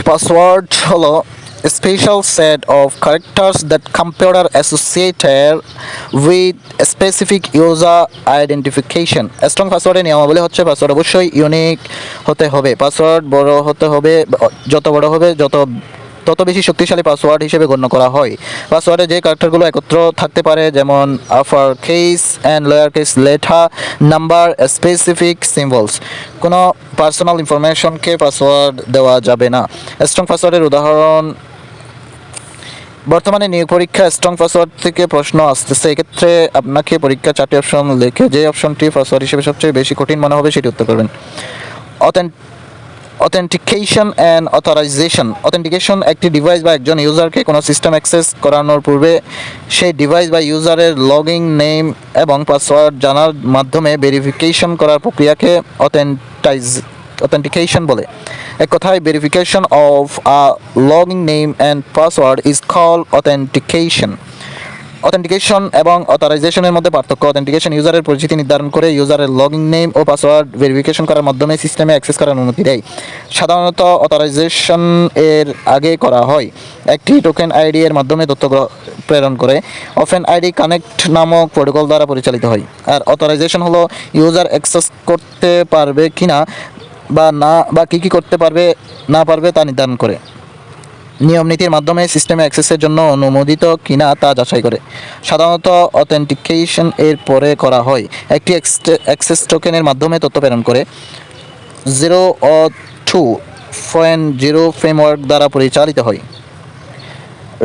Password হলো special set of characters that computer associated with specific user identification. Strong পাসওয়ার্ডের নিয়মাবলী হচ্ছে password অবশ্যই ইউনিক হতে হবে, পাসওয়ার্ড বড় হতে হবে, যত বড় হবে তত বেশি শক্তিশালী পাসওয়ার্ড হিসেবে গণ্য করা হয়। পাসওয়ার্ডে যে ক্যারেক্টারগুলো একত্র থাকতে পারে যেমন upper case and lower case letter, number, specific symbols, কোনো পার্সোনাল ইনফরমেশনকে পাসওয়ার্ড দেওয়া যাবে না। স্ট্রং পাসওয়ার্ডের উদাহরণ, বর্তমানে নিয়োগ পরীক্ষা স্ট্রং পাসওয়ার্ড থেকে প্রশ্ন আসতেছে, এক্ষেত্রে আপনাকে পরীক্ষা 4টি অপশন লিখে যে অপশনটি পাসওয়ার্ড হিসেবে সবচেয়ে বেশি কঠিন মনে হবে সেটি উত্তর করবেন। Authentication and authorisation. অথেন্টিকেশন একটি ডিভাইস বা একজন ইউজারকে কোনো সিস্টেম অ্যাক্সেস করানোর পূর্বে সেই ডিভাইস বা ইউজারের লগইন নেম এবং পাসওয়ার্ড জানার মাধ্যমে ভেরিফিকেশন করার প্রক্রিয়াকে অথেন্টিকেশন বলে। এক কথায় verification of a login name and password is called authentication. Authentication এবং অথরাইজেশনের মধ্যে পার্থক্য। অথেন্টিকেশন ইউজারের পরিচিতি নির্ধারণ করে ইউজারের লগইন নেম ও পাসওয়ার্ড ভেরিফিকেশন করার মাধ্যমে সিস্টেমে অ্যাক্সেস করার অনুমতি দেয়। সাধারণত অথরাইজেশন এর আগে করা হয় একটি টোকেন আইডি এর মাধ্যমে তথ্য প্রেরণ করে ওপেন আইডি কানেক্ট নামক প্রোটোকল দ্বারা পরিচালিত হয়। আর অথরাইজেশন হলো ইউজার অ্যাক্সেস করতে পারবে কিনা বা কি করতে পারবে না পারবে তা নির্ধারণ করে। নিয়ম নীতির মাধ্যমে সিস্টেমে অ্যাক্সেসের জন্য অনুমোদিত কিনা তা যাচাই করে। সাধারণত অথেন্টিকেশন এর পরে করা হয় একটি অ্যাক্সেস টোকেনের মাধ্যমে তথ্য প্রেরণ করে 0.2.0 ফ্রেমওয়ার্ক দ্বারা পরিচালিত হয়।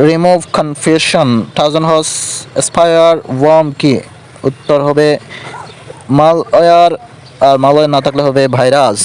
Remove confusion, thousand horse spire worm কি? উত্তর হবে মালওয়্যার, আর মালওয়্যার না থাকলে হবে ভাইরাস।